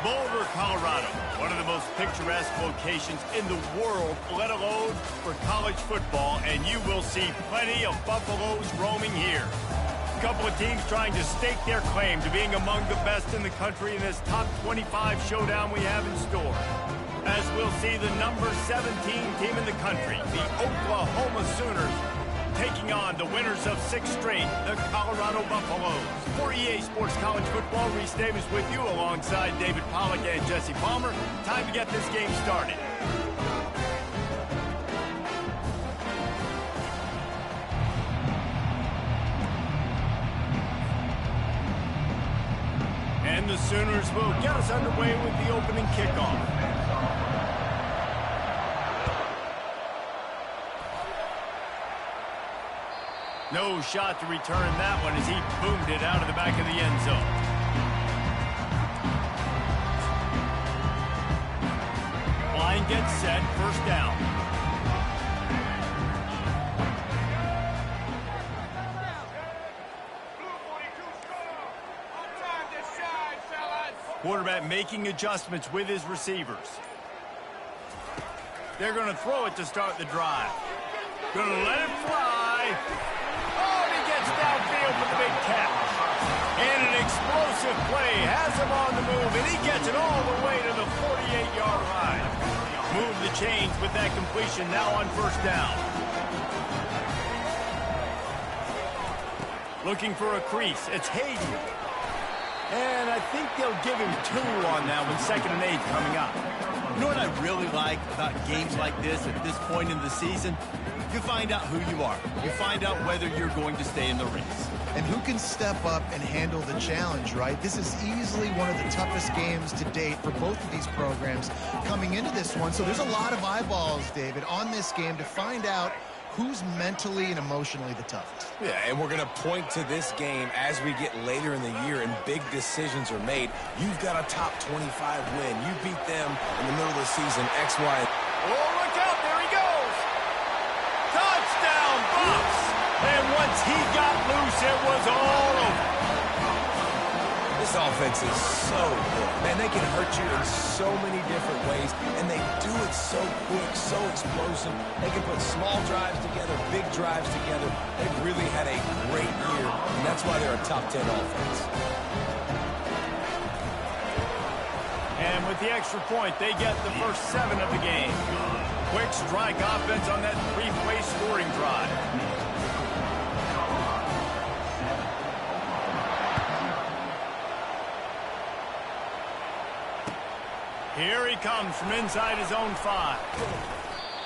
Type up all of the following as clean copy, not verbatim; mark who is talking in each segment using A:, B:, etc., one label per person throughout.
A: Boulder, Colorado, one of the most picturesque locations in the world, let alone for college football, and you will see plenty of Buffaloes roaming here. A couple of teams trying to stake their claim to being among the best in the country in this top 25 showdown we have in store. As we'll see the number 17 team in the country, the Oklahoma Sooners, taking on the winners of 6 straight, the Colorado Buffaloes. For EA Sports College Football, Reese Davis with you alongside David Pollack and Jesse Palmer. Time to get this game started. And the Sooners will get us underway with the opening kickoff. No shot to return that one as he boomed it out of the back of the end zone. Line gets set, first down. Quarterback making adjustments with his receivers. They're going to throw it to start the drive. Going to let it fly. Oh, he gets downfield for the big catch. And an explosive play has him on the move, and he gets it all the way to the 48-yard line. Move the chains with that completion now on first down. Looking for a crease. It's Hayden. And I think they'll give him 2 on that one, 2nd and 8 coming up.
B: You know what I really like about games like this at this point in the season? You find out who you are. You find out whether you're going to stay in the race.
C: And who can step up and handle the challenge, right? This is easily one of the toughest games to date for both of these programs coming into this one. So there's a lot of eyeballs, David, on this game to find out who's mentally and emotionally the toughest.
D: Yeah, and we're going to point to this game as we get later in the year and big decisions are made. You've got a top 25 win. You beat them in the middle of the season, X, Y.
A: Oh, look out, there he goes. Touchdown, Buffs. And once he got loose, it was all over.
D: This offense is so good. Man, they can hurt you in so many different ways, and they do it so quick, so explosive. They can put small drives together, big drives together. They've really had a great year, and that's why they're a top 10 offense.
A: And with the extra point, they get the first 7 of the game. Quick strike offense on that 3-play scoring drive. Here he comes from inside his own 5.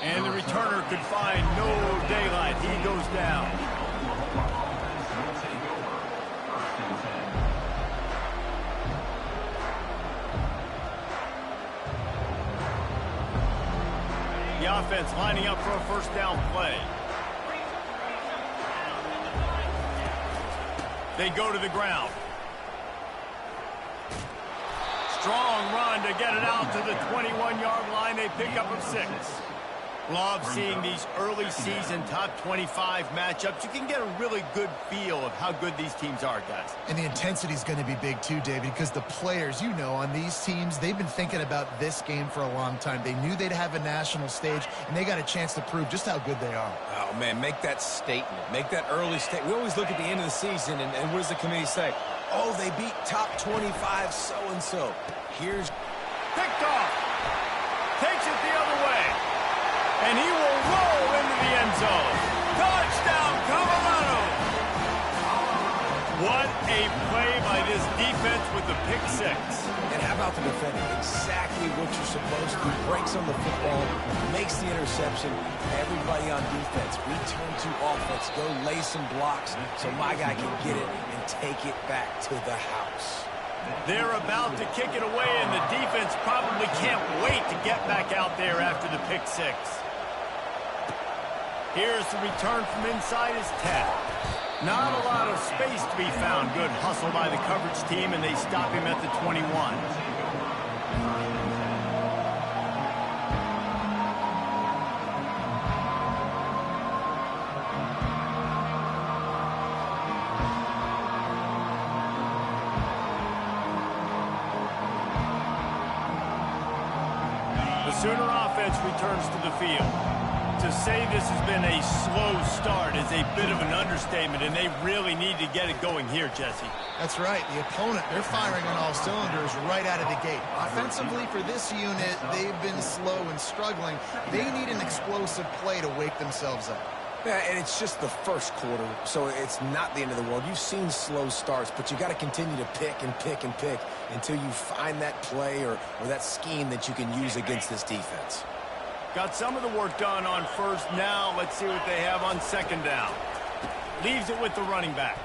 A: And the returner could find no daylight. He goes down. The offense lining up for a first down play. They go to the ground. Strong run to get it out to the 21-yard line. They pick up a 6. Love seeing these early season top 25 matchups. You can get a really good feel of how good these teams are, guys.
C: And the intensity is going to be big too, David, because the players, you know, on these teams, they've been thinking about this game for a long time. They knew they'd have a national stage, and they got a chance to prove just how good they are.
D: Oh, man, make that statement. Make that early statement. We always look at the end of the season, and what does the committee say? Oh, they beat top 25 so-and-so. Here's
A: picked off. Takes it the other way. And he will roll into the end zone. Touchdown, Colorado. What a play by this defense with the pick 6.
D: And how about the defending? Exactly what you're supposed to do. Breaks on the football, makes the interception. Everybody on defense, return to offense. Go lay some blocks so my guy can get it and take it back to the house.
A: They're about to kick it away, and the defense probably can't wait to get back out there after the pick 6. Here's the return from inside his 10. Not a lot of space to be found. Good hustle by the coverage team, and they stop him at the 21. The Sooner offense returns to the field. To say this has been a slow start is a bit of an understatement, and they really need to get it going here, Jesse.
C: That's right. The opponent, they're firing on all cylinders right out of the gate. Offensively, for this unit, they've been slow and struggling. They need an explosive play to wake themselves up.
D: Yeah, and it's just the first quarter, so it's not the end of the world. You've seen slow starts, but you got to continue to pick and pick and pick until you find that play or that scheme that you can use against this defense.
A: Got some of the work done on first. Now let's see what they have on second down. Leaves it with the running back.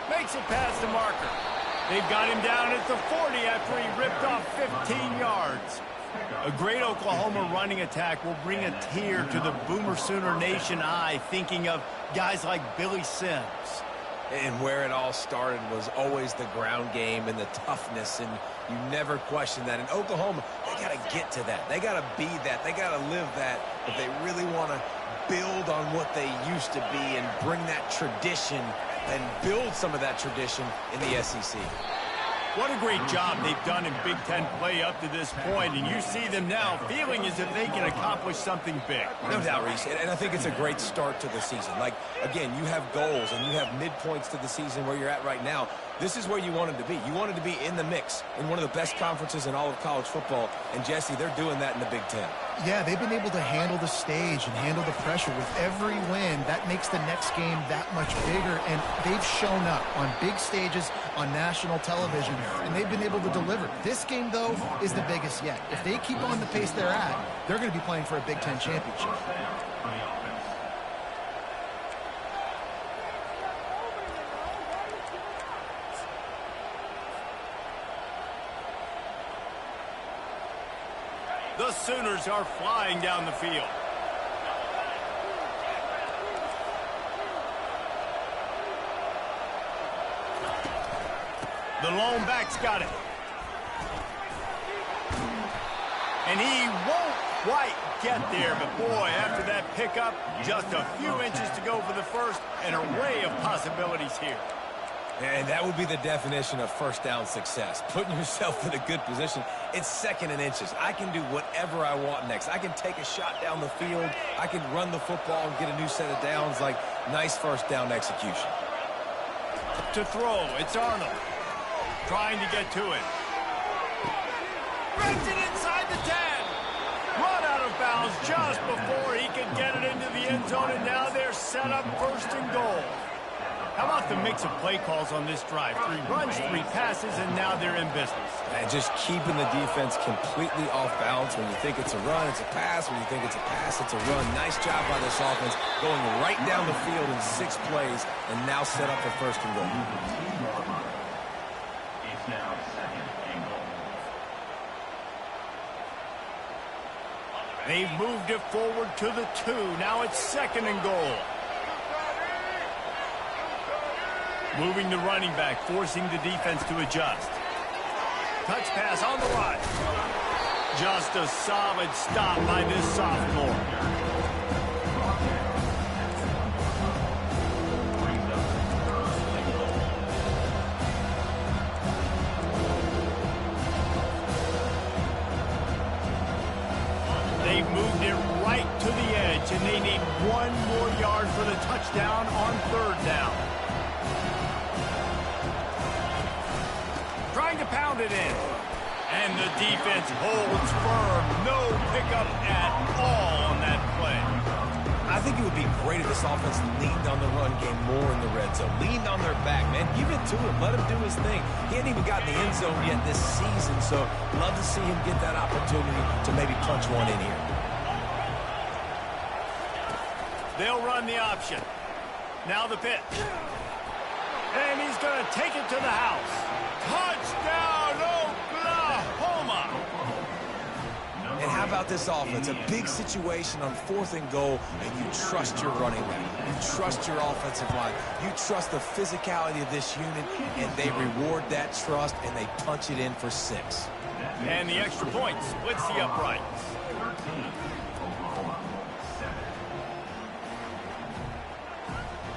A: Makes it past the marker. They've got him down at the 40 after he ripped off 15 yards. A great Oklahoma running attack will bring a tear to the Boomer Sooner Nation eye, thinking of guys like Billy Sims.
D: And where it all started was always the ground game and the toughness, and you never question that. In Oklahoma, they got to get to that. They got to be that. They got to live that if they really want to build on what they used to be and bring that tradition and build some of that tradition in the SEC.
A: What a great job they've done in Big Ten play up to this point, and you see them now feeling as if they can accomplish something big.
D: No doubt, Reese, and I think it's a great start to the season. Like, again, you have goals and you have midpoints to the season where you're at right now. This is where you wanted to be. You wanted to be in the mix in one of the best conferences in all of college football, and Jesse, they're doing that in the Big Ten.
C: Yeah, they've been able to handle the stage and handle the pressure. With every win, that makes the next game that much bigger, and they've shown up on big stages on national television, and they've been able to deliver. This game, though, is the biggest yet. If they keep on the pace they're at, they're going to be playing for a Big Ten championship.
A: The Sooners are flying down the field. The lone back's got it. And he won't quite get there, but boy, after that pickup, just a few inches to go for the first, an array of possibilities here.
D: And that would be the definition of first down success. Putting yourself in a good position. It's second and inches. I can do whatever I want next. I can take a shot down the field. I can run the football and get a new set of downs. Like, nice first down execution.
A: To throw, it's Arnold. Trying to get to it. Grabs it inside the 10. Run out of bounds just before he could get it into the end zone, and now they're set up first and goal. How about the mix of play calls on this drive? 3 runs, 3 passes, and now they're in business.
D: And just keeping the defense completely off balance. When you think it's a run, it's a pass. When you think it's a pass, it's a run. Nice job by this offense, going right down the field in 6 plays, and now set up for first and goal.
A: They've moved it forward to the 2. Now it's second and goal. Moving the running back, forcing the defense to adjust. Touch pass on the right. Just a solid stop by this sophomore. They've moved it right to the edge, and they need 1 more yard for the touchdown on third down. Trying to pound it in. And the defense holds firm. No pickup at all on that play.
D: I think it would be great if this offense leaned on the run game more in the red zone. Leaned on their back, man. Give it to him. Let him do his thing. He hadn't even gotten the end zone yet this season, so love to see him get that opportunity to maybe punch one in here.
A: They'll run the option. Now the pitch. And he's going to take it to the house. Touchdown, Oklahoma!
D: And how about this offense? A big situation on 4th and goal, and you trust your running back. You trust your offensive line. You trust the physicality of this unit, and they reward that trust, and they punch it in for 6.
A: And the extra point splits the uprights.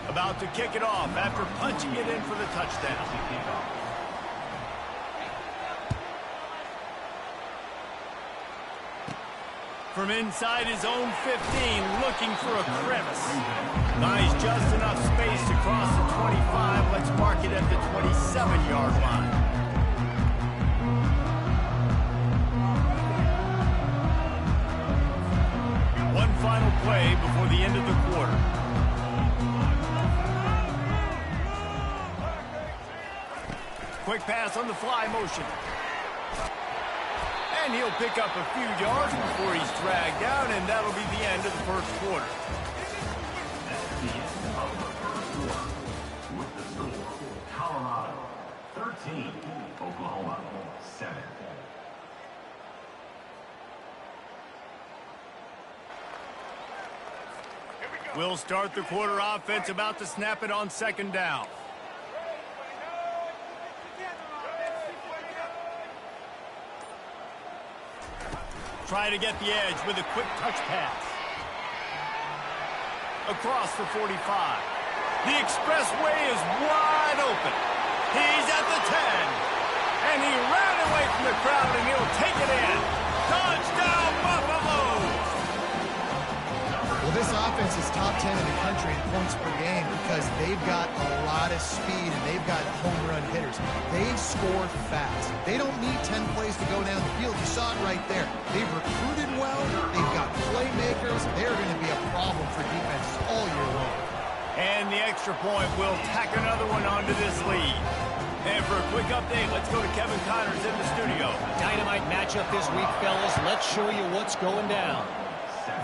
A: About to kick it off after punching it in for the touchdown. From inside his own 15, looking for a crevice. Nice, just enough space to cross the 25. Let's mark it at the 27-yard line. One final play before the end of the quarter. Quick pass on the fly motion. And he'll pick up a few yards before he's dragged down, and that'll be the end of the first quarter.
E: That's the end of the first quarter. With the score, Colorado 13, Oklahoma 7.
A: We'll start the quarter offense, about to snap it on second down. Try to get the edge with a quick touch pass. Across the 45. The expressway is wide open. He's at the 10. And he ran away from the crowd, and he'll take it in. Touchdown, Buffalo!
C: Well, this offense is top 10 in the country in points per game because they've got a lot of speed and they've got home run hitters. They score fast. They don't need 10 plays to go down the field. You saw it right there. They've recruited well. They've got playmakers. They're going to be a problem for defenses all year long.
A: And the extra point will tack another one onto this lead. And for a quick update, let's go to Kevin Connors in the studio.
F: Dynamite matchup this week, fellas. Let's show you what's going down.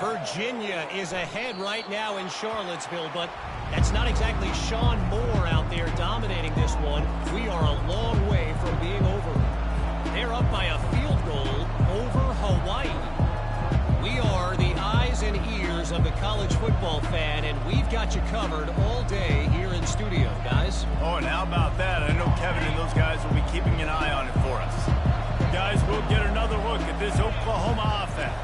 F: Virginia is ahead right now in Charlottesville, but that's not exactly Sean Moore out there dominating this one. We are a long way from being over. They're up by a field goal over Hawaii. We are the eyes and ears of the college football fan, and we've got you covered all day here in studio, guys.
A: Oh, and how about that? I know Kevin and those guys will be keeping an eye on it for us. Guys, we'll get another look at this Oklahoma offense.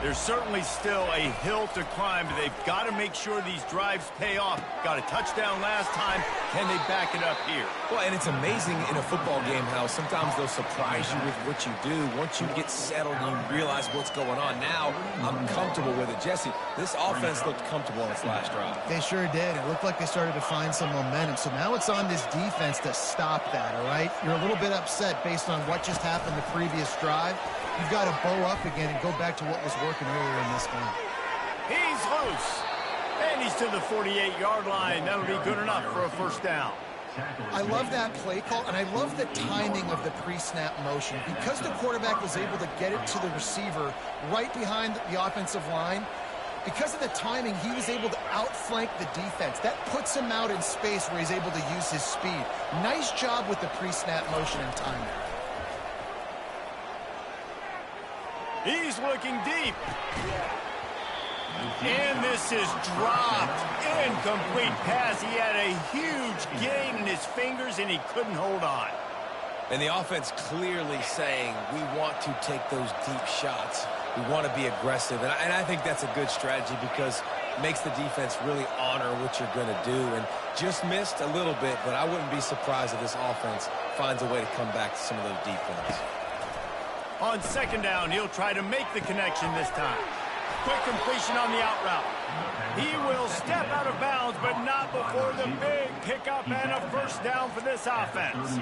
A: There's certainly still a hill to climb, but they've got to make sure these drives pay off. Got a touchdown last time. Can they back it up here?
D: Well, and it's amazing in a football game how sometimes they'll surprise you with what you do. Once you get settled and you realize what's going on, now I'm comfortable with it. Jesse, this offense looked comfortable on its last drive.
C: They sure did. It looked like they started to find some momentum. So now it's on this defense to stop that, all right? You're a little bit upset based on what just happened the previous drive. You've got to bow up again and go back to what was working earlier in this game.
A: He's loose. And he's to the 48-yard line. That'll be good enough for a first down.
C: I love that play call, and I love the timing of the pre-snap motion. Because the quarterback was able to get it to the receiver right behind the offensive line, because of the timing, he was able to outflank the defense. That puts him out in space where he's able to use his speed. Nice job with the pre-snap motion and timing.
A: He's looking deep. And this is dropped. Incomplete pass. He had a huge gain in his fingers, and he couldn't hold on.
D: And the offense clearly saying, we want to take those deep shots. We want to be aggressive. And I think that's a good strategy because it makes the defense really honor what you're going to do. And just missed a little bit, but I wouldn't be surprised if this offense finds a way to come back to some of those deep ones.
A: On second down, he'll try to make the connection this time. Quick completion on the out route. He will step out of bounds, but not before the big pickup and a first down for this offense.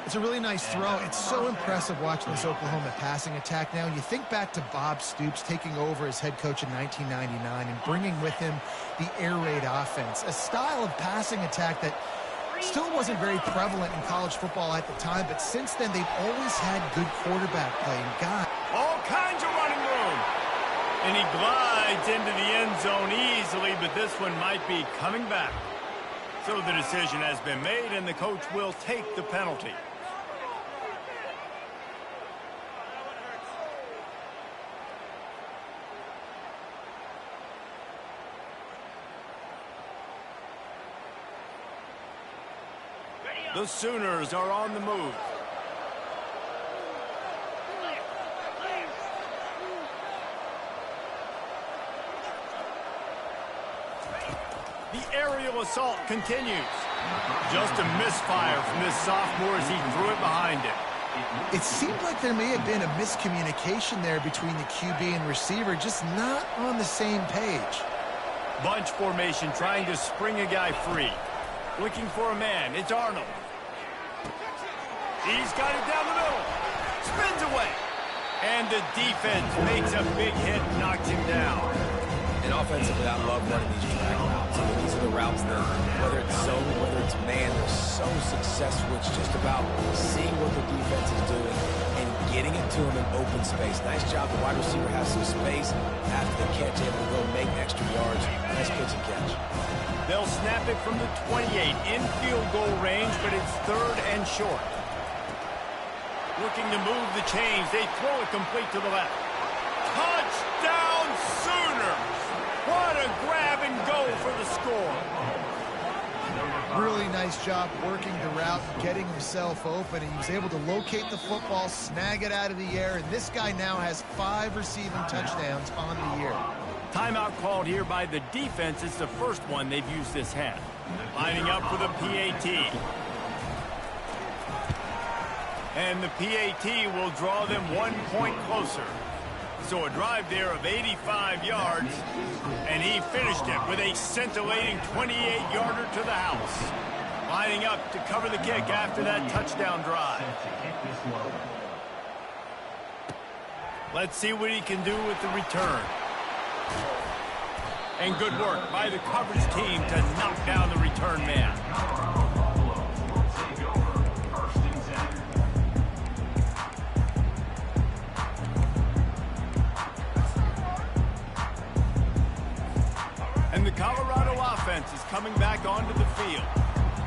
C: It's a really nice throw. It's so impressive watching this Oklahoma passing attack now. You think back to Bob Stoops taking over as head coach in 1999 and bringing with him the air raid offense, a style of passing attack that still wasn't very prevalent in college football at the time, but since then they've always had good quarterback play. And God,
A: all kinds of running room. And he glides into the end zone easily, but this one might be coming back. So the decision has been made, and the coach will take the penalty. The Sooners are on the move. The aerial assault continues. Just a misfire from this sophomore as he threw it behind him.
C: It seemed like there may have been a miscommunication there between the QB and receiver, just not on the same page.
A: Bunch formation, trying to spring a guy free. Looking for a man. It's Arnold. He's got it down the middle. Spins away. And the defense makes a big hit, knocks him down.
D: And offensively, I love running these drag routes. I mean, these are the routes that, whether it's zone, whether it's man, they're so successful. It's just about seeing what the defense is doing and getting it to them in open space. Nice job. The wide receiver has some space after the catch, able to go make extra yards. Nice pitch and catch.
A: They'll snap it from the 28 in field goal range, but it's 3rd and short. Looking to move the chains. They throw it complete to the left. Touchdown Sooners! What a grab and go for the score.
C: Really nice job working the route, getting himself open, and he was able to locate the football, snag it out of the air, and this guy now has 5 receiving touchdowns on the year.
A: Timeout called here by the defense. It's the first one they've used this half. Lining up for the PAT. And the PAT will draw them 1 point closer. So a drive there of 85 yards, and he finished it with a scintillating 28-yarder to the house. Lining up to cover the kick after that touchdown drive. Let's see what he can do with the return. And good work by the coverage team to knock down the return man. And the Colorado offense is coming back onto the field.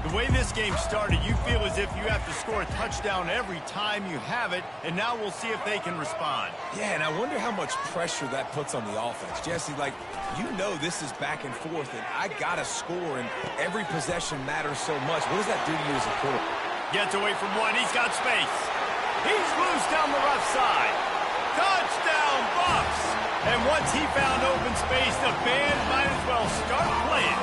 A: The way this game started, you feel as if you have to score a touchdown every time you have it, and now we'll see if they can respond.
D: Yeah, and I wonder how much pressure that puts on the offense. Jesse, like, you know this is back and forth, and I got to score, and every possession matters so much. What does that do to you as a quarterback?
A: Gets away from one. He's got space. He's loose down the left side. Touchdown, Buffs! And once he found open space, the band might as well start playing.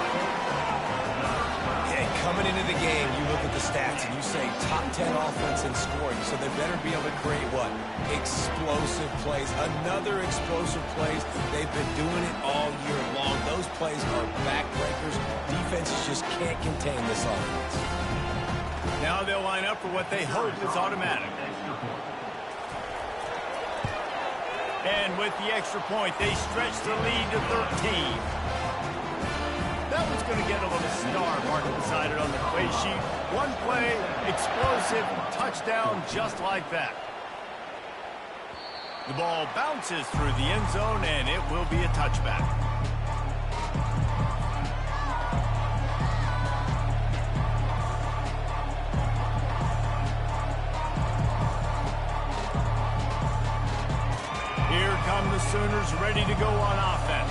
D: Yeah, coming into the game, you look at the stats and you say top 10 offense in scoring, so they better be able to create what? Explosive plays. Another explosive plays. They've been doing it all year long. Those plays are backbreakers. Defenses just can't contain this offense.
A: Now they'll line up for what they hope is automatic. And with the extra point, they stretch the lead to 13. That one's going to get a little star mark beside it on the play sheet. One play, explosive, touchdown, just like that. The ball bounces through the end zone, and it will be a touchback. Here come the Sooners ready to go on offense.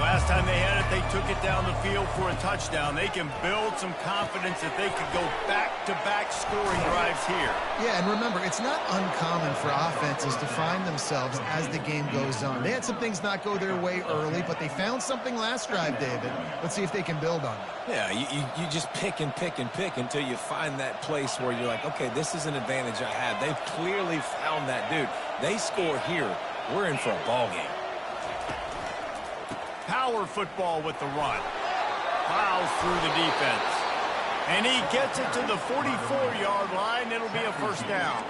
A: Last time they had it, they took it down the field for a touchdown. They can build some confidence that they could go back-to-back scoring drives here.
C: Yeah, and remember, it's not uncommon for offenses to find themselves as the game goes on. They had some things not go their way early, but they found something last drive, David. Let's see if they can build on it.
D: Yeah, you just pick and pick and pick until you find that place where you're like, okay, this is an advantage I have. They've clearly found that, dude. They score here, we're in for a ball game.
A: Power football with the run. Plows through the defense. And he gets it to the 44-yard line. It'll be a first down.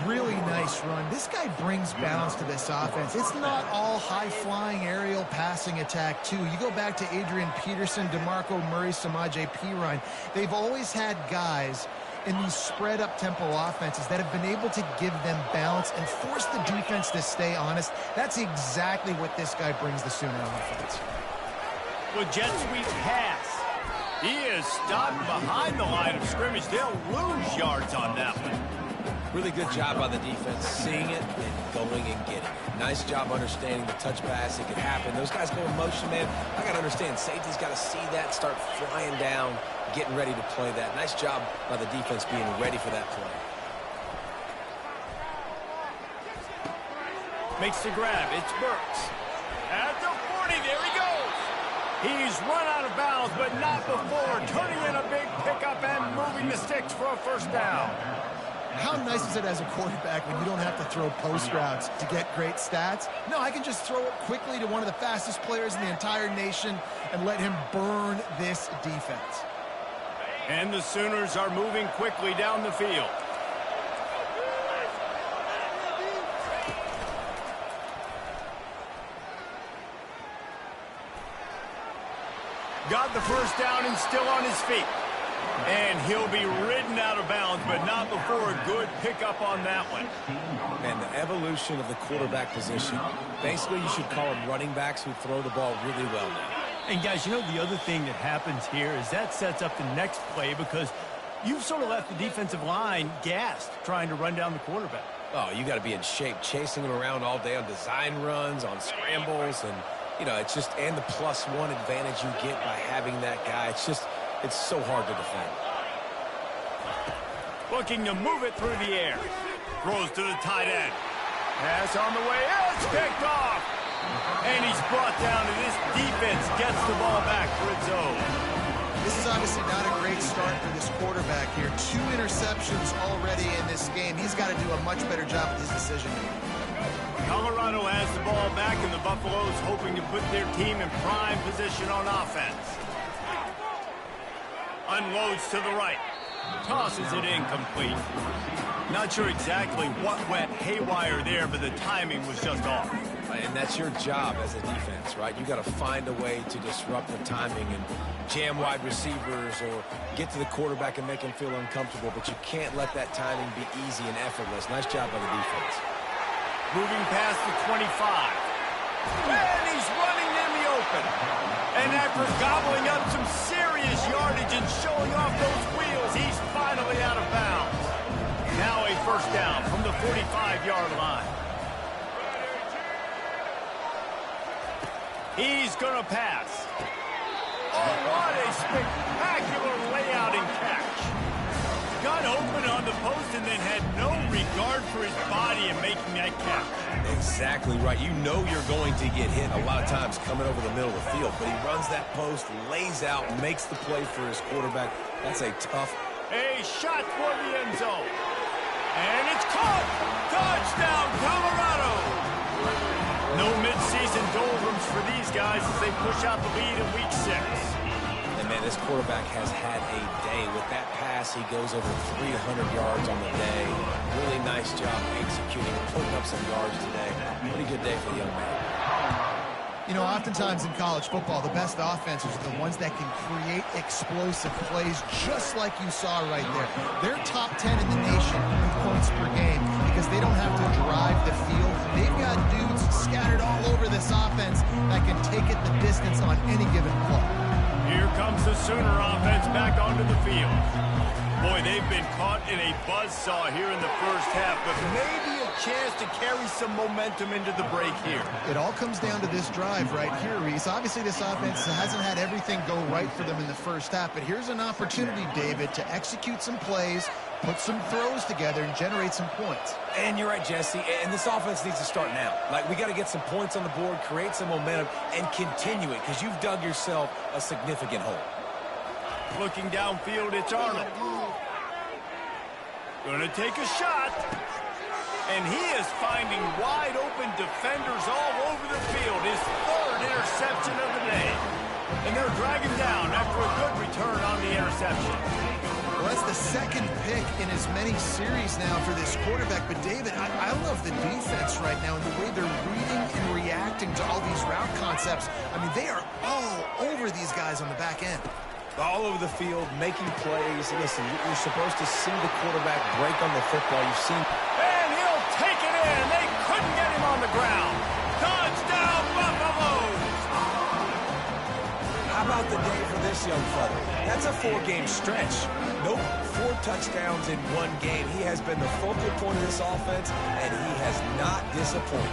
C: Really nice run. This guy brings balance to this offense. It's not all high-flying aerial passing attack, too. You go back to Adrian Peterson, DeMarco Murray, Samaje Perine. They've always had guys in these spread-up tempo offenses that have been able to give them balance and force the defense to stay honest. That's exactly what this guy brings the Sooner offense.
A: With jet sweep pass. He is stopped behind the line of scrimmage. They'll lose yards on that one.
D: Really good job by the defense, seeing it and going and getting it. Nice job understanding the touch pass. It could happen. Those guys go in motion, man. I got to understand, safety's got to see that, start flying down, getting ready to play that. Nice job by the defense being ready for that play.
A: Makes the grab. It's Burks. At the 40, there he goes. He's run out of bounds, but not before turning in a big pickup and moving the sticks for a first down.
C: How nice is it as a quarterback when you don't have to throw post routes to get great stats? No, I can just throw it quickly to one of the fastest players in the entire nation and let him burn this defense.
A: And the Sooners are moving quickly down the field. Got the first down and still on his feet. And he'll be ridden out of bounds, but not before a good pickup on that one.
D: And the evolution of the quarterback position, basically you should call them running backs who throw the ball really well now.
B: And guys, you know the other thing that happens here is that sets up the next play because you've sort of left the defensive line gassed trying to run down the quarterback.
D: Oh, you got to be in shape, chasing him around all day on design runs, on scrambles, and, you know, it's just, and the +1 advantage you get by having that guy. It's so hard to defend.
A: Looking to move it through the air. Throws to the tight end. Pass on the way. It's picked off. And he's brought down, and this defense gets the ball back for its own.
C: This is obviously not a great start for this quarterback here. 2 interceptions already in this game. He's got to do a much better job with his decision-making.
A: Colorado has the ball back, and the Buffaloes hoping to put their team in prime position on offense. Unloads to the right. Tosses it incomplete. Not sure exactly what went haywire there, but the timing was just off.
D: And that's your job as a defense, right? You got to find a way to disrupt the timing and jam wide receivers or get to the quarterback and make him feel uncomfortable, but you can't let that timing be easy and effortless. Nice job by the defense.
A: Moving past the 25. And he's running in the open. And after gobbling up some serious yardage and showing off those wheels, he's finally out of bounds. Now a first down from the 45-yard line. He's going to pass. Oh, what a spectacular layout and catch. Got open on the post and then had no regard for his body in making that catch.
D: Exactly right. You know you're going to get hit a lot of times coming over the middle of the field, but he runs that post, lays out, makes the play for his quarterback. That's a tough.
A: A shot for the end zone. And it's caught. Touchdown, Colorado. No midseason doldrums for these guys as they push out the lead in week 6.
D: And, man, this quarterback has had a day. With that pass, he goes over 300 yards on the day. Really nice job executing, putting up some yards today. Pretty good day for the young man.
C: You know, oftentimes in college football, the best offenses are the ones that can create explosive plays just like you saw right there. They're top 10 in the nation in points per game because they don't have to drive the field. They've got dudes scattered all over this offense that can take it the distance on any given play.
A: Here comes the Sooner offense back onto the field. Boy, they've been caught in a buzzsaw here in the first half, but maybe a chance to carry some momentum into the break here.
C: It all comes down to this drive right here, Reese. Obviously, this offense hasn't had everything go right for them in the first half, but here's an opportunity, David, to execute some plays, put some throws together, and generate some points.
D: And you're right, Jesse, and this offense needs to start now. Like, we got to get some points on the board, create some momentum, and continue it, because you've dug yourself a significant hole.
A: Looking downfield, it's Arnold. Gonna take a shot. And he is finding wide open defenders all over the field. His 3rd interception of the day. And they'll drag him down after a good return on the interception.
C: Well, that's the 2nd pick in as many series now for this quarterback. But, David, I love the defense right now and the way they're reading and reacting to all these route concepts. I mean, they are all over these guys on the back end.
D: All over the field, making plays. Listen, you're supposed to see the quarterback break on the football. You've seen.
A: And he'll take it in. They couldn't get him on the ground. Touchdown, Buffaloes.
D: How about the day for this young fella? That's a 4-game stretch. Nope, 4 touchdowns in 1 game. He has been the focal point of this offense, and he has not disappointed.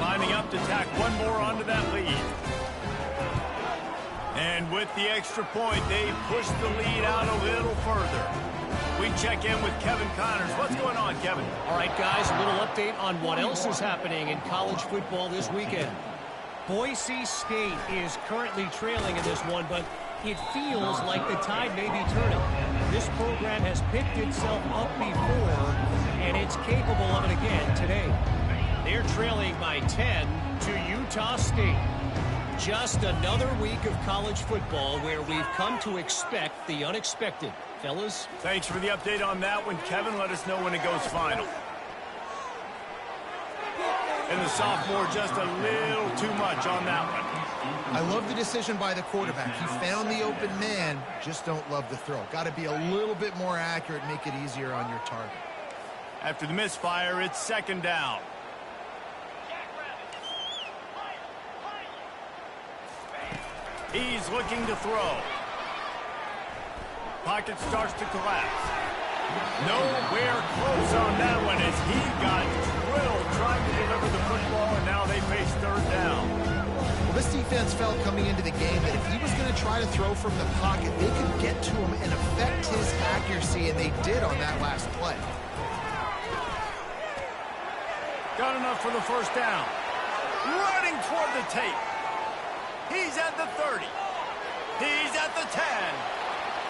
A: Lining up to tack one more onto that lead. And with the extra point, they push the lead out a little further. We check in with Kevin Connors. What's going on, Kevin?
F: All right, guys, a little update on what else is happening in college football this weekend. Boise State is currently trailing in this one, but it feels like the tide may be turning. This program has picked itself up before, and it's capable of it again today. They're trailing by 10 to Utah State. Just another week of college football where we've come to expect the unexpected. Fellas?
A: Thanks for the update on that one, Kevin. Let us know when it goes final. And the sophomore just a little too much on that one.
C: I love the decision by the quarterback. He found the open man, just don't love the throw. Got to be a little bit more accurate, make it easier on your target.
A: After the misfire, it's second down. He's looking to throw. Pocket starts to collapse. Nowhere close on that one as he got drilled trying to deliver the football, and now they face third down.
C: Well, this defense felt coming into the game that if he was going to try to throw from the pocket, they could get to him and affect his accuracy, and they did on that last play.
A: Got enough for the first down. Running toward the tape. He's at the 30. He's at the 10.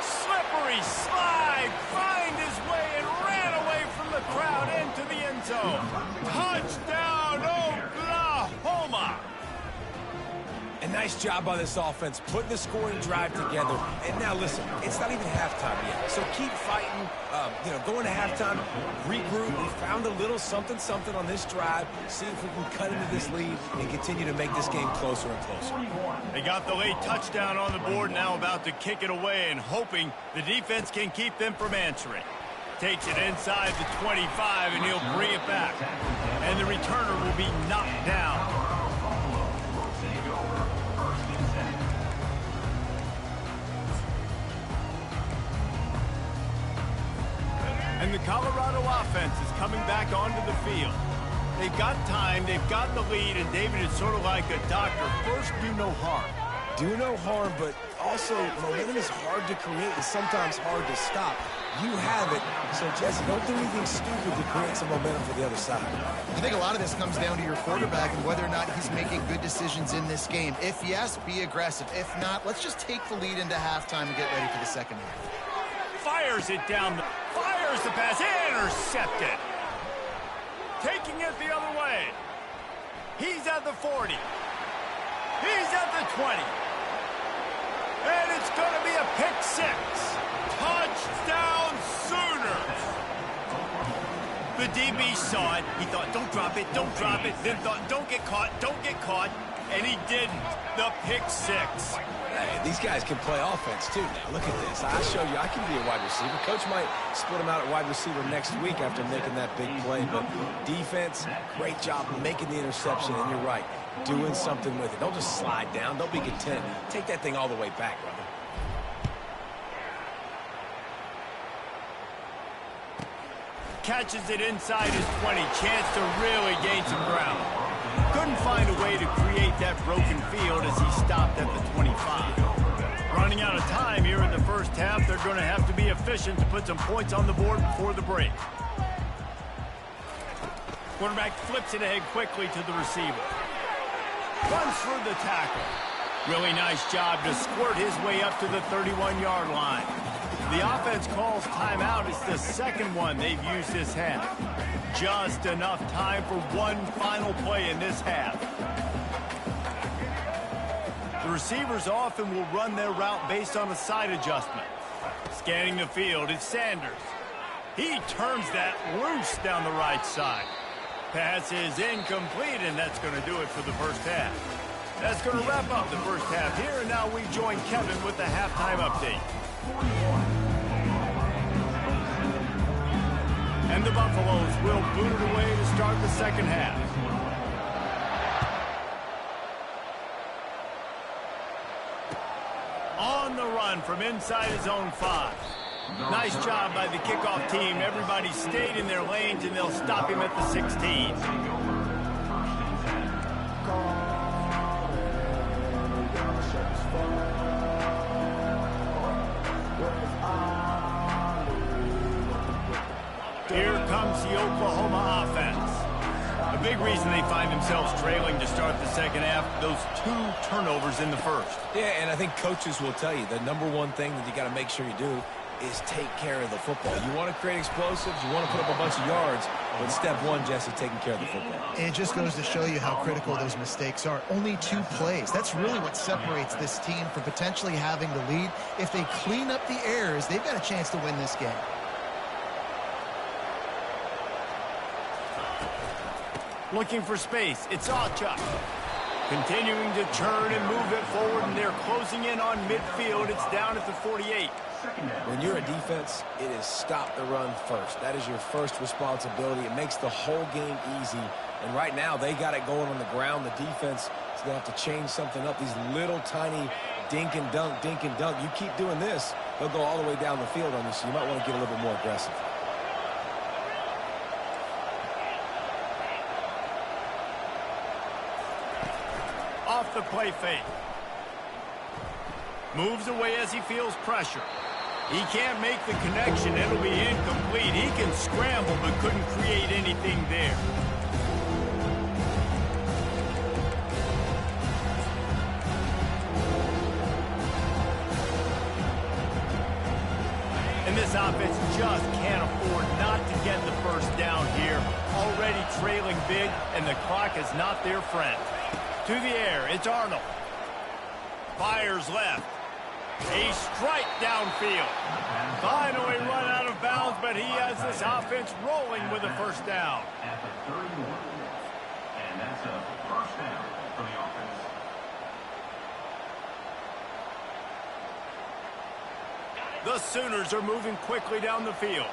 A: Slippery slide. Find his way and ran away from the crowd into the end zone. Touchdown, Oklahoma.
D: A nice job by this offense, putting the scoring drive together. And now, listen, it's not even halftime yet. So keep fighting, going to halftime, regroup. We found a little something on this drive. See if we can cut into this lead and continue to make this game closer and closer.
A: They got the late touchdown on the board, now about to kick it away and hoping the defense can keep them from answering. Takes it inside the 25, and he'll bring it back. And the returner will be knocked down. And the Colorado offense is coming back onto the field. They've got time, they've got the lead, and David is sort of like a doctor. First, do no harm.
D: Do no harm, but also momentum is hard to create and sometimes hard to stop. You have it, so Jesse, don't do anything stupid to create some momentum for the other side.
C: I think a lot of this comes down to your quarterback and whether or not he's making good decisions in this game. If yes, be aggressive. If not, let's just take the lead into halftime and get ready for the second half.
A: Fires it down, fires the pass, intercepted. Taking it the other way. He's at the 40. He's at the 20. And it's going to be a pick six. Touchdown Sooners. The DB saw it. He thought, don't drop it, don't drop it. Then thought, don't get caught, don't get caught. And he didn't. The pick six.
D: Hey, these guys can play offense, too. Now, look at this. I show you I can be a wide receiver. Coach might split him out at wide receiver next week after making that big play. But defense, great job making the interception. And you're right, doing something with it. Don't just slide down. Don't be content. Take that thing all the way back, brother.
A: Catches it inside his 20. Chance to really gain some ground. Couldn't find a way to create that broken field as he stopped at the 25. Running out of time here in the first half, they're going to have to be efficient to put some points on the board before the break. Quarterback flips it ahead quickly to the receiver. Runs through the tackle. Really nice job to squirt his way up to the 31-yard line. The offense calls timeout. It's the second one they've used this half. Just enough time for one final play in this half. The receivers often will run their route based on a side adjustment. Scanning the field, it's Sanders. He turns that loose down the right side. Pass is incomplete, and that's going to do it for the first half. That's going to wrap up the first half here, and now we join Kevin with the halftime update. And the Buffaloes will boot it away to start the second half. On the run from inside his own 5. Nice job by the kickoff team. Everybody stayed in their lanes, and they'll stop him at the 16. Here comes the Oklahoma offense. A big reason they find themselves trailing to start the second half, those 2 turnovers in the first.
D: Yeah, and I think coaches will tell you the number one thing that you got to make sure you do is take care of the football. You want to create explosives, you want to put up a bunch of yards, but step one, Jesse, taking care of the football.
C: And it just goes to show you how critical those mistakes are. Only 2 plays. That's really what separates this team from potentially having the lead. If they clean up the errors, they've got a chance to win this game.
A: Looking for space. It's Achuk. Continuing to turn and move it forward, and they're closing in on midfield. It's down at the 48.
D: When you're a defense, it is stop the run first. That is your first responsibility. It makes the whole game easy. And right now, they got it going on the ground. The defense is going to have to change something up. These little tiny dink and dunk, dink and dunk. You keep doing this, they'll go all the way down the field on you, so you might want to get a little bit more aggressive.
A: Off the play fake. Moves away as he feels pressure. He can't make the connection. It'll be incomplete. He can scramble but couldn't create anything there. And this offense just can't afford not to get the first down here. Already trailing big, and the clock is not their friend. To the air, it's Arnold. Fires left. A strike downfield. Finally run out of bounds, but he has this offense rolling with a first down.
E: At the 31. And that's a first down for the offense.
A: The Sooners are moving quickly down the field.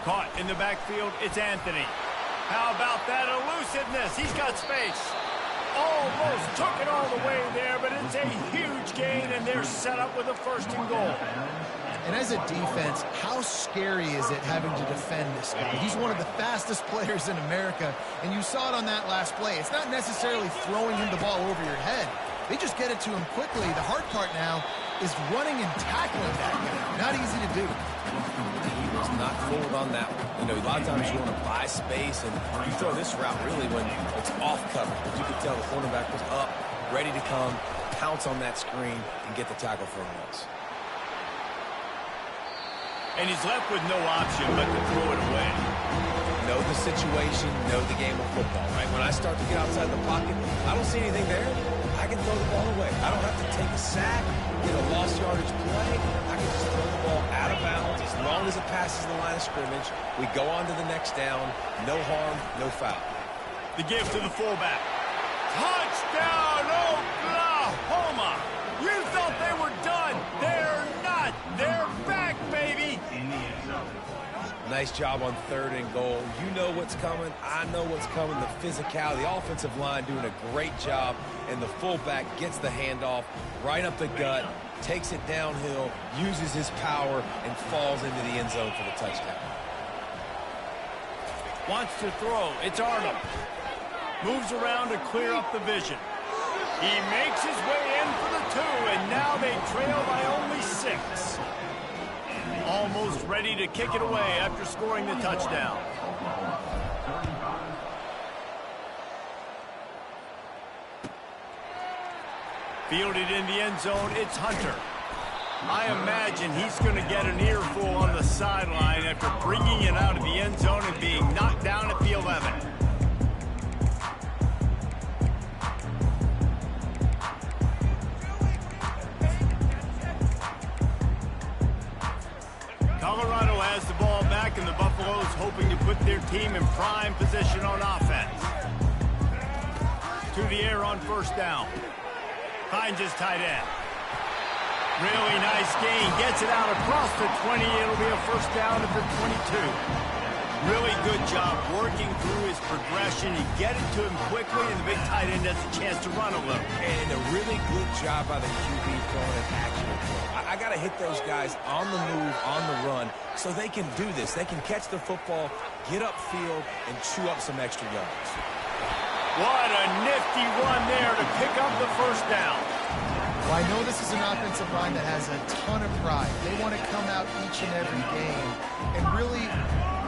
A: Caught in the backfield, it's Anthony. How about that elusiveness? He's got space. Almost took it all the way there, but it's a huge gain, and they're set up with a first and goal.
C: And as a defense, how scary is it having to defend this guy? He's one of the fastest players in America, and you saw it on that last play. It's not necessarily throwing him the ball over your head. They just get it to him quickly. The hard part now is running and tackling that guy. Not easy to do.
D: He was not fooled on that one. You know, a lot of times you want to buy space, and you throw this route really when it's off cover. But you could tell the cornerback was up, ready to come, pounce on that screen, and get the tackle for a loss.
A: And he's left with no option but to throw it away.
D: Know the situation, know the game of football, right? When I start to get outside the pocket, I don't see anything there. I can throw the ball away. I don't have to take a sack, get a lost yardage play. I can just throw the ball out of bounds. As long as it passes the line of scrimmage, we go on to the next down. No harm, no foul.
A: The give to the fullback. Touchdown, Oklahoma! You thought they were done. They're not. They're back, baby.
E: In the end zone.
D: Nice job on 3rd and goal. You know what's coming. I know what's coming. The physicality, the offensive line doing a great job, and the fullback gets the handoff right up the gut, takes it downhill, uses his power, and falls into the end zone for the touchdown.
A: Wants to throw. It's Arnold. Moves around to clear up the vision. He makes his way in for the 2, and now they trail by only 6. Almost ready to kick it away after scoring the touchdown. Fielded in the end zone, it's Hunter. I imagine he's going to get an earful on the sideline after bringing it out of the end zone and being knocked down at the 11. Colorado has the ball back, and the Buffaloes hoping to put their team in prime position on offense. To the air on first down. Finds his tight end. Really nice gain. Gets it out across the 20. It'll be a first down at the 22. Really good job working through his progression. You get it to him quickly, and the big tight end has a chance to run a little.
D: And a really good job by the QB throwing an accurate throw. I got to hit those guys on the move, on the run, so they can do this. They can catch the football, get upfield, and chew up some extra yards.
A: What a nifty run there to pick up the first down.
C: Well, I know this is an offensive line that has a ton of pride. They want to come out each and every game and really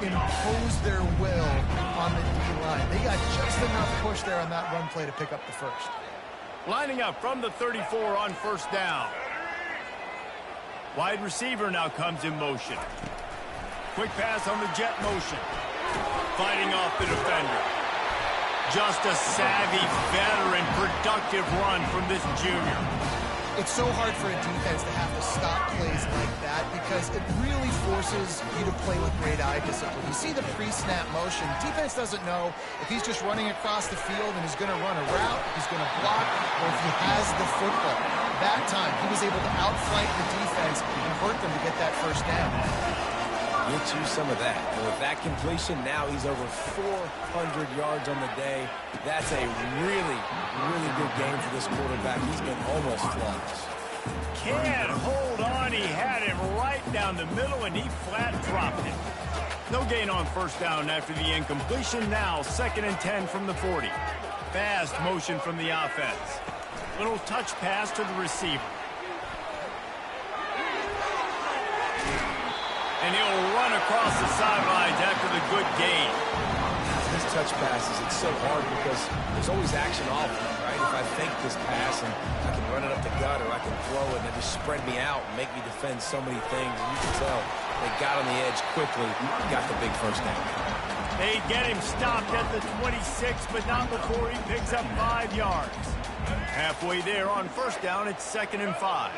C: impose their will on the D-line. They got just enough push there on that run play to pick up the first.
A: Lining up from the 34 on first down. Wide receiver now comes in motion. Quick pass on the jet motion. Fighting off the defender. Just a savvy, veteran, productive run from this junior.
C: It's so hard for a defense to have to stop plays like that because it really forces you to play with great eye discipline. You see the pre-snap motion. Defense doesn't know if he's just running across the field and he's going to run a route, if he's going to block, or if he has the football. That time, he was able to outflank the defense and hurt them to get that first down.
D: Get you some of that. And with that completion, now he's over 400 yards on the day. That's a really, really good game for this quarterback. He's been almost flawless.
A: Can't hold on. He had him right down the middle, and he flat dropped it. No gain on first down after the incompletion. Now 2nd and 10 from the 40. Fast motion from the offense. Little touch pass to the receiver. And he'll run across the sidelines after the good gain.
D: These touch passes, it's so hard because there's always action off them, right? If I fake this pass and I can run it up the gut or I can throw it and they just spread me out and make me defend so many things. And you can tell they got on the edge quickly, got the big first down.
A: They get him stopped at the 26, but not before he picks up 5 yards. Halfway there on first down, it's 2nd and 5.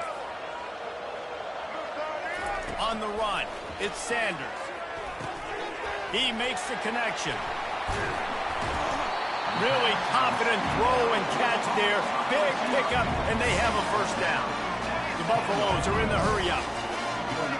A: On the run, it's Sanders. He makes the connection. Really confident throw and catch there. Big pickup, and they have a first down. The Buffaloes are in the hurry-up.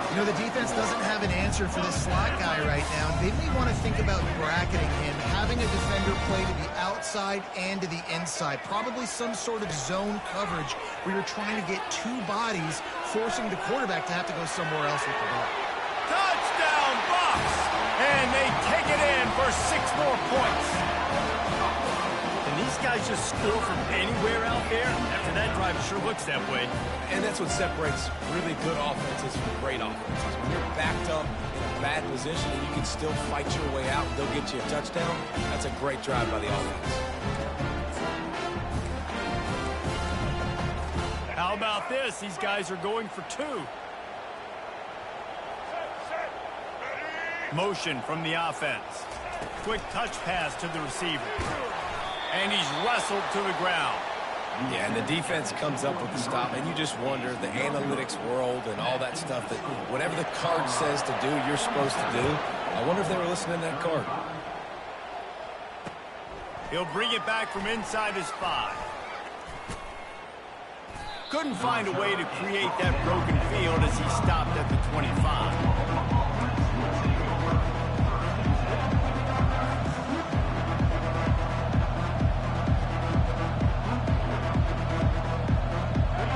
C: You know, the defense doesn't have an answer for this slot guy right now. They may want to think about bracketing him, having a defender play to the outside and to the inside. Probably some sort of zone coverage where you're trying to get 2 bodies, forcing the quarterback to have to go somewhere else with the ball.
A: Touchdown, Bucs! And they take it in for 6 more points. And these guys just score from anywhere out there. After that drive, it sure looks that way.
D: And that's what separates really good offenses from great offenses. When you're backed up in a bad position and you can still fight your way out and they'll get you a touchdown, that's a great drive by the offense.
A: How about this? These guys are going for 2. Motion from the offense. Quick touch pass to the receiver. And he's wrestled to the ground.
D: Yeah, and the defense comes up with the stop, and you just wonder, the analytics world and all that stuff, that whatever the card says to do, you're supposed to do. I wonder if they were listening to that card.
A: He'll bring it back from inside his 5. Couldn't find a way to create that broken field as he stopped at the 25.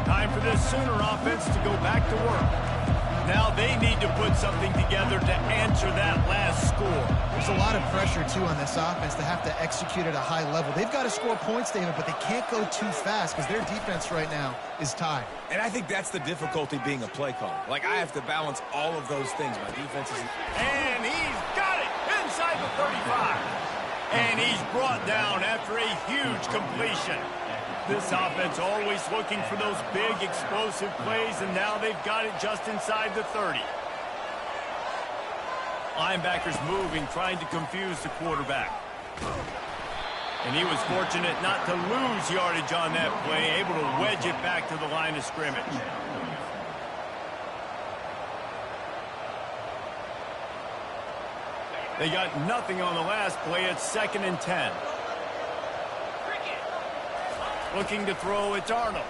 A: Time for this Sooner offense to go back to work. Now they need to put something together to answer that last score.
C: There's a lot of pressure, too, on this offense to have to execute at a high level. They've got to score points, David, but they can't go too fast because their defense right now is tied.
D: And I think that's the difficulty being a play caller. Like, I have to balance all of those things. My defense is...
A: And he's got it inside the 35. And he's brought down after a huge completion. This offense always looking for those big, explosive plays, and now they've got it just inside the 30. Linebackers moving, trying to confuse the quarterback. And he was fortunate not to lose yardage on that play, able to wedge it back to the line of scrimmage. They got nothing on the last play. It's 2nd and 10. Looking to throw, it's Arnold.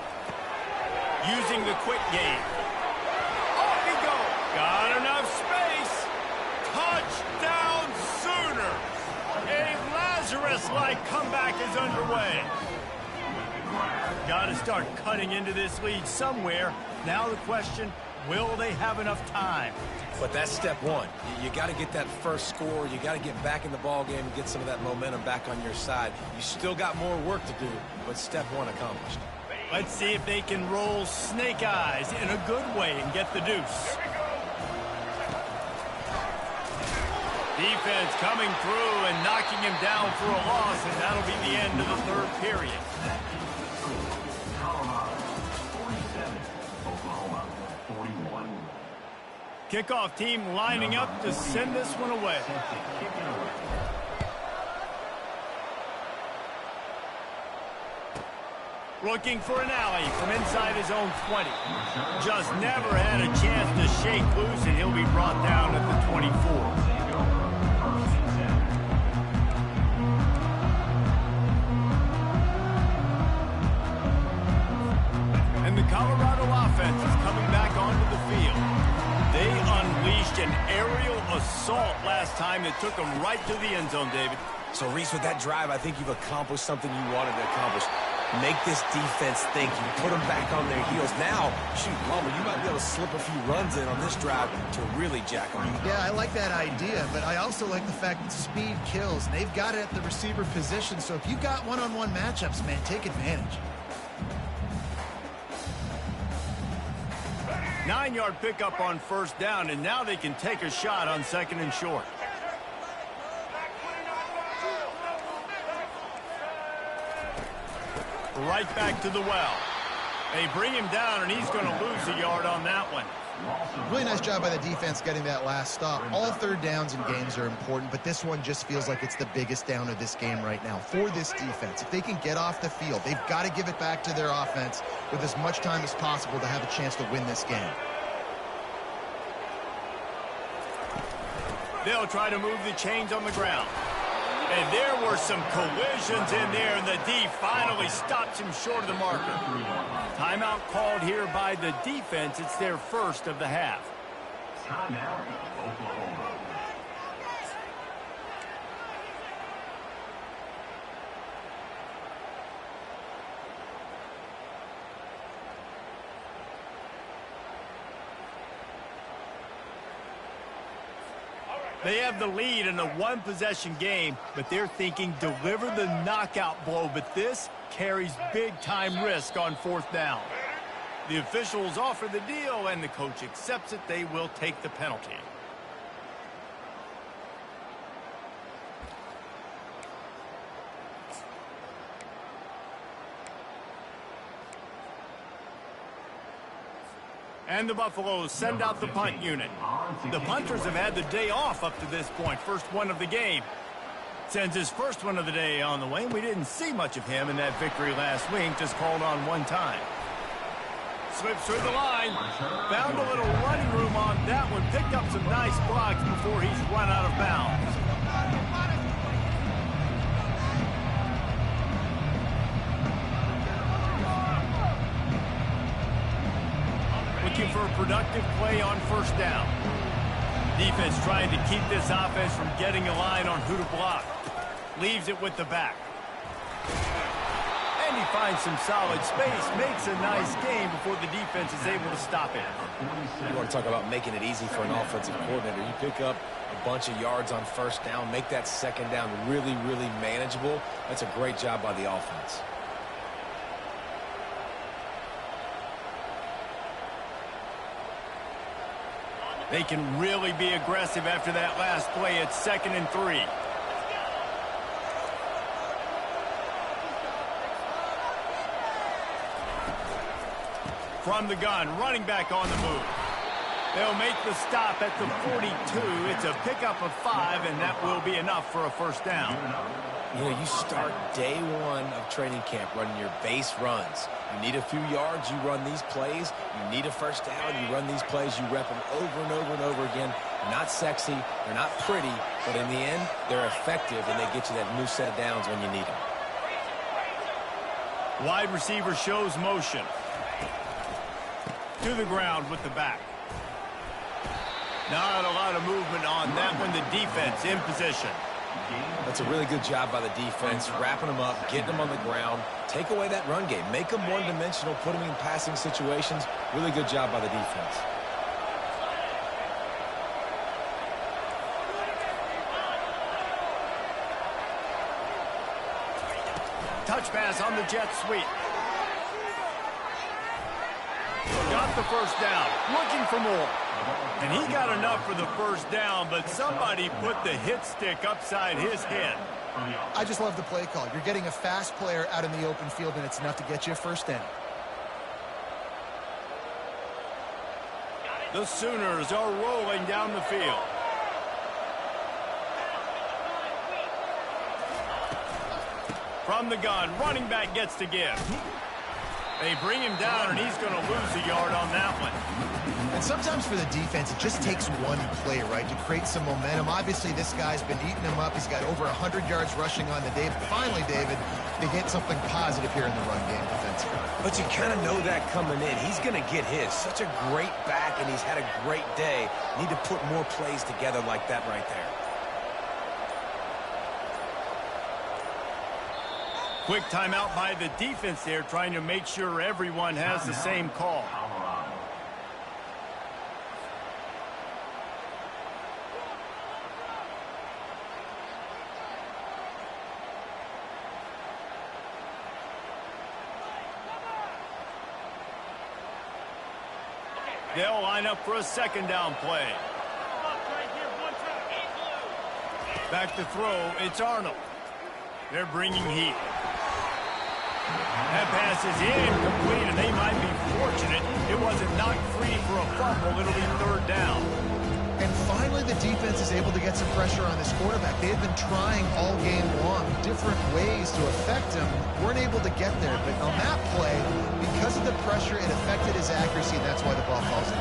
A: Using the quick game. Off he goes. Got enough space. Touchdown Sooners. A Lazarus-like comeback is underway. Got to start cutting into this lead somewhere. Now the question, will they have enough time?
D: But that's step 1. You got to get that first score. You got to get back in the ball game and get some of that momentum back on your side. You still got more work to do, but step 1 accomplished.
A: Let's see if they can roll snake eyes in a good way and get the deuce. Defense coming through and knocking him down for a loss, and that'll be the end of the third period.
E: Colorado 47, Oklahoma 41.
A: Kickoff team lining up to send this one away. Looking for an alley from inside his own 20. Just never had a chance to shake loose, and he'll be brought down at the 24. And the Colorado offense is coming back onto the field. They unleashed an aerial assault last time that took them right to the end zone, David.
D: So, Reese, with that drive, I think you've accomplished something you wanted to accomplish. Make this defense think. You put them back on their heels. Now, shoot, Palmer, you might be able to slip a few runs in on this drive to really jack them up.
C: Yeah, I like that idea, but I also like the fact that speed kills. And they've got it at the receiver position, so if you've got one-on-one matchups, man, take advantage.
A: 9-yard pickup on first down, and now they can take a shot on second and short. Right back to the well. They bring him down, and he's going to lose a yard on that one.
C: Really nice job by the defense getting that last stop. All third downs in games are important, but this one just feels like it's the biggest down of this game right now for this defense. If they can get off the field, they've got to give it back to their offense with as much time as possible to have a chance to win this game.
A: They'll try to move the chains on the ground. And there were some collisions in there, and the D finally stops him short of the marker. Timeout called here by the defense. It's their first of the half.
E: Timeout, Oklahoma.
A: They have the lead in a one-possession game, but they're thinking deliver the knockout blow, but this carries big-time risk on fourth down. The officials offer the deal, and the coach accepts it. They will take the penalty. And the Buffaloes send out the punt unit. The punters have had the day off up to this point. First one of the game. Sends his first one of the day on the way. We didn't see much of him in that victory last week. Just called on one time. Slips through the line. Found a little running room on that one. Picked up some nice blocks before he's run out of bounds. Looking for a productive play on first down. Defense trying to keep this offense from getting a line on who to block. Leaves it with the back. And he finds some solid space. Makes a nice game before the defense is able to stop it.
D: You want to talk about making it easy for an offensive coordinator. You pick up a bunch of yards on first down, make that second down really, really manageable. That's a great job by the offense.
A: They can really be aggressive after that last play. It's 2nd and 3. From the gun, running back on the move. They'll make the stop at the 42. It's a pickup of 5, and that will be enough for a first down.
D: You know, you start day one of training camp running your base runs. You need a few yards, you run these plays. You need a first down, you run these plays. You rep them over and over and over again. They're not sexy, they're not pretty, but in the end, they're effective, and they get you that new set of downs when you need them.
A: Wide receiver shows motion. To the ground with the back. Not a lot of movement on that one. The defense in position.
D: That's a really good job by the defense, wrapping them up, getting them on the ground. Take away that run game. Make them one-dimensional, put them in passing situations. Really good job by the defense.
A: Touch pass on the jet sweep. Got the first down, looking for more. And he got enough for the first down, but somebody put the hit stick upside his head.
C: I just love the play call. You're getting a fast player out in the open field, and it's enough to get you a first down.
A: The Sooners are rolling down the field. From the gun, running back gets to give. They bring him down, and he's going to lose a yard on that one.
C: And sometimes for the defense, it just takes one play, right, to create some momentum. Obviously, this guy's been eating him up. He's got over 100 yards rushing on the day. But finally, David, they get something positive here in the run game defensively.
D: But you kind of know that coming in. He's going to get his. Such a great back, and he's had a great day. Need to put more plays together like that right there.
A: Quick timeout by the defense there, trying to make sure everyone has the same call. They'll line up for a second down play. Back to throw, it's Arnold. They're bringing heat. That pass is incomplete, and they might be fortunate it wasn't knocked free for a fumble. It'll be third down.
C: And finally, the defense is able to get some pressure on this quarterback. They had been trying all game long different ways to affect him. Weren't able to get there. But on that play, because of the pressure, it affected his accuracy, and that's why the ball falls in.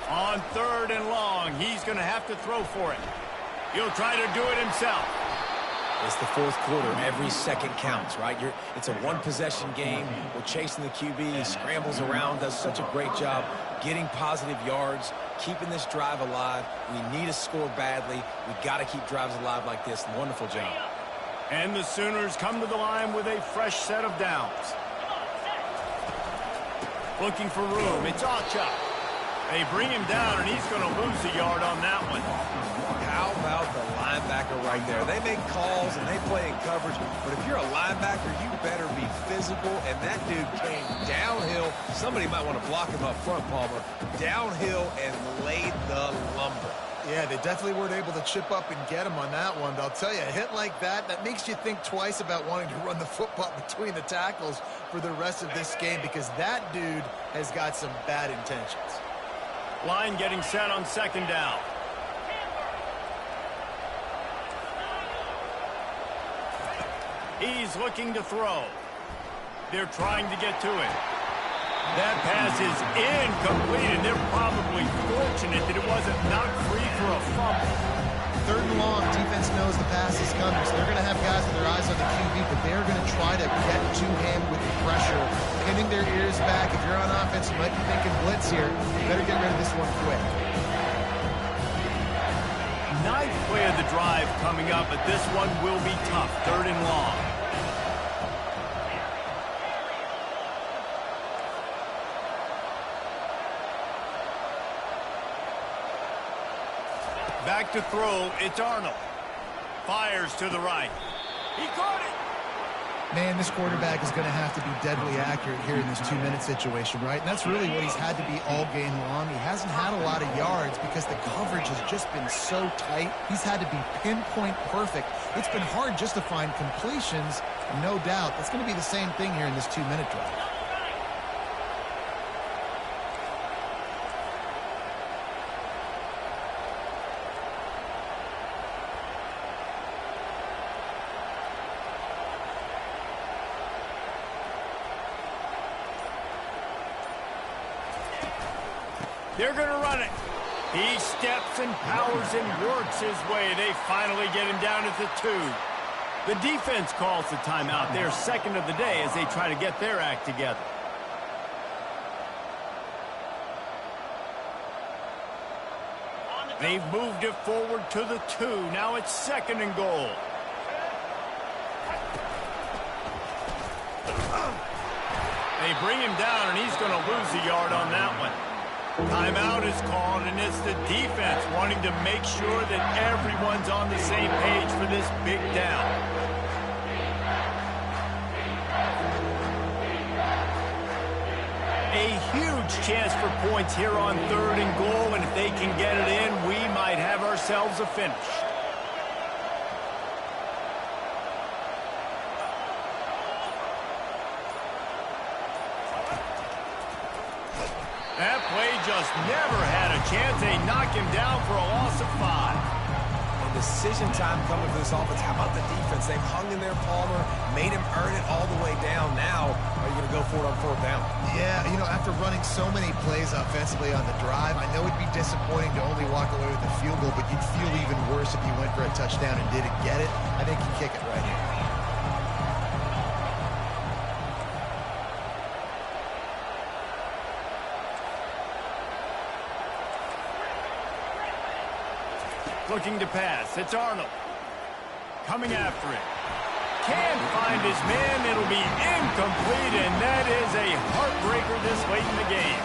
A: On third and long, he's going to have to throw for it. He'll try to do it himself.
D: It's the fourth quarter. Every second counts, right? It's a one-possession game. We're chasing the QB. He scrambles around, does such a great job getting positive yards, keeping this drive alive. We need to score badly. We've got to keep drives alive like this. Wonderful job.
A: And the Sooners come to the line with a fresh set of downs. Looking for room. It's Acha. They bring him down, and he's going to lose a yard on that one.
D: How about the linebacker right there? They make calls, and they play in coverage, but if you're a linebacker, you better be physical, and that dude came downhill. Somebody might want to block him up front, Palmer. Downhill and laid the lumber.
C: Yeah, they definitely weren't able to chip up and get him on that one. But I'll tell you, a hit like that makes you think twice about wanting to run the football between the tackles for the rest of this game, because that dude has got some bad intentions.
A: Line getting set on second down. He's looking to throw. They're trying to get to it. That pass is incomplete, and they're probably fortunate that it wasn't knocked free for a fumble.
C: Third and long, defense knows the pass is coming, so they're going to have guys with their eyes on the QB, but they're going to try to get to him with the pressure, pinning their ears back. If you're on offense, you might be thinking blitz here. You better get rid of this one quick.
A: Ninth play of the drive coming up, but this one will be tough. Third and long. Back to throw, it's Arnold. Fires to the right. He caught it.
C: Man, this quarterback is going to have to be deadly accurate here in this 2-minute situation, right? And that's really what he's had to be all game long. He hasn't had a lot of yards because the coverage has just been so tight. He's had to be pinpoint perfect. It's been hard just to find completions, no doubt. That's going to be the same thing here in this 2-minute drive.
A: They're going to run it. He steps and powers and works his way. They finally get him down at the 2. The defense calls the timeout. Their second of the day as they try to get their act together. They've moved it forward to the 2. Now it's second and goal. They They bring him down, and he's going to lose a yard on that one. Timeout is called, and it's the defense wanting to make sure that everyone's on the same page for this big down. A huge chance for points here on 3rd and goal, and if they can get it in, we might have ourselves a finish. That play just never had a chance. They knock him down for a loss of 5.
D: And decision time coming for this offense. How about the defense? They've hung in there, Palmer, made him earn it all the way down. Now, are you going to go for it on 4th down?
C: Yeah, you know, after running so many plays offensively on the drive, I know it'd be disappointing to only walk away with a field goal, but you'd feel even worse if you went for a touchdown and didn't get it. I think you kick it right here.
A: Looking to pass. It's Arnold. Coming after it. Can't find his man. It'll be incomplete, and that is a heartbreaker this late in the game.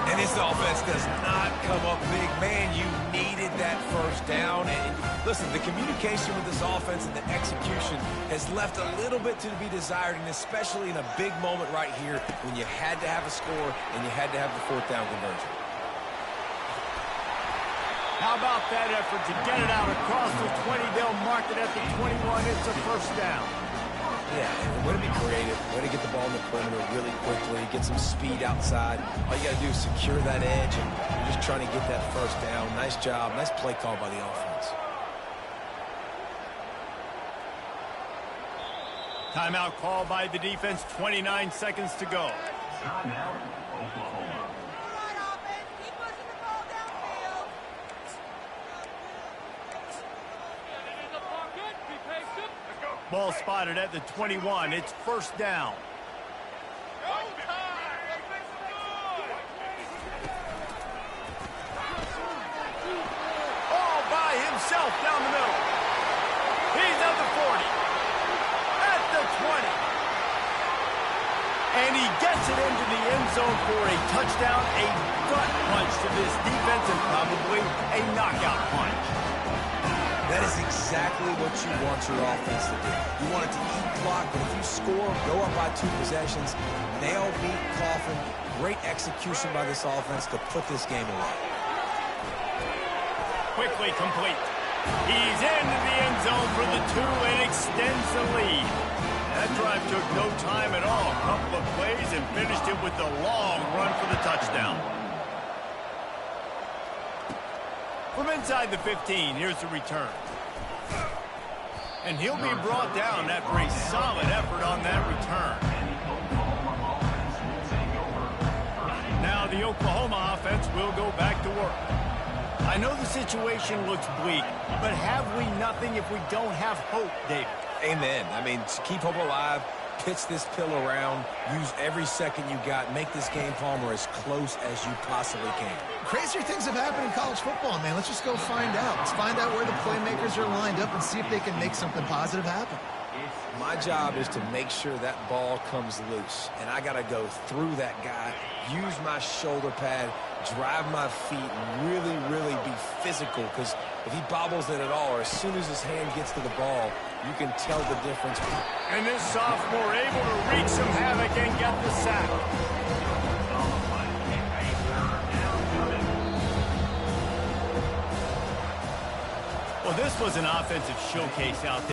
D: And this offense does not come up big. Man, you needed that 1st down. And listen, the communication with this offense and the execution has left a little bit to be desired, and especially in a big moment right here when you had to have a score and you had to have the 4th down conversion.
A: How about that effort to get it out across the 20? They'll mark it at the 21. It's a 1st down.
D: Yeah, and way to be creative, way to get the ball in the perimeter really quickly, get some speed outside. All you got to do is secure that edge, and you're just trying to get that 1st down. Nice job. Nice play call by the offense.
A: Timeout called by the defense. 29 seconds to go.
E: Timeout, Oklahoma.
A: Ball spotted at the 21. It's 1st down. All by himself down the middle. He's at the 40. At the 20. And he gets it into the end zone for a touchdown. A gut punch to this defense and probably a knockout punch.
D: That is exactly what you want your offense to do. You want it to eat clock, but if you score, go up by 2 possessions, nail, beat, coffin. Great execution by this offense to put this game away.
A: Quickly complete. He's into the end zone for the 2 and extends the lead. That drive took no time at all. A couple of plays and finished it with the long run for the touchdown. From inside the 15, here's the return. And he'll be brought down after a solid effort on that return. Now the Oklahoma offense will go back to work. I know the situation looks bleak, but have we nothing if we don't have hope, David?
D: Amen. I mean, keep hope alive, pitch this pill around, use every second you got, make this game, Palmer, as close as you possibly can.
C: Crazier things have happened in college football, man. Let's just go find out. Let's find out where the playmakers are lined up and see if they can make something positive happen.
D: My job is to make sure that ball comes loose, and I got to go through that guy, use my shoulder pad, drive my feet, and really, really be physical, because if he bobbles it at all, or as soon as his hand gets to the ball, you can tell the difference.
A: And this sophomore able to wreak some havoc and get the sack. Well, this was an offensive showcase out there.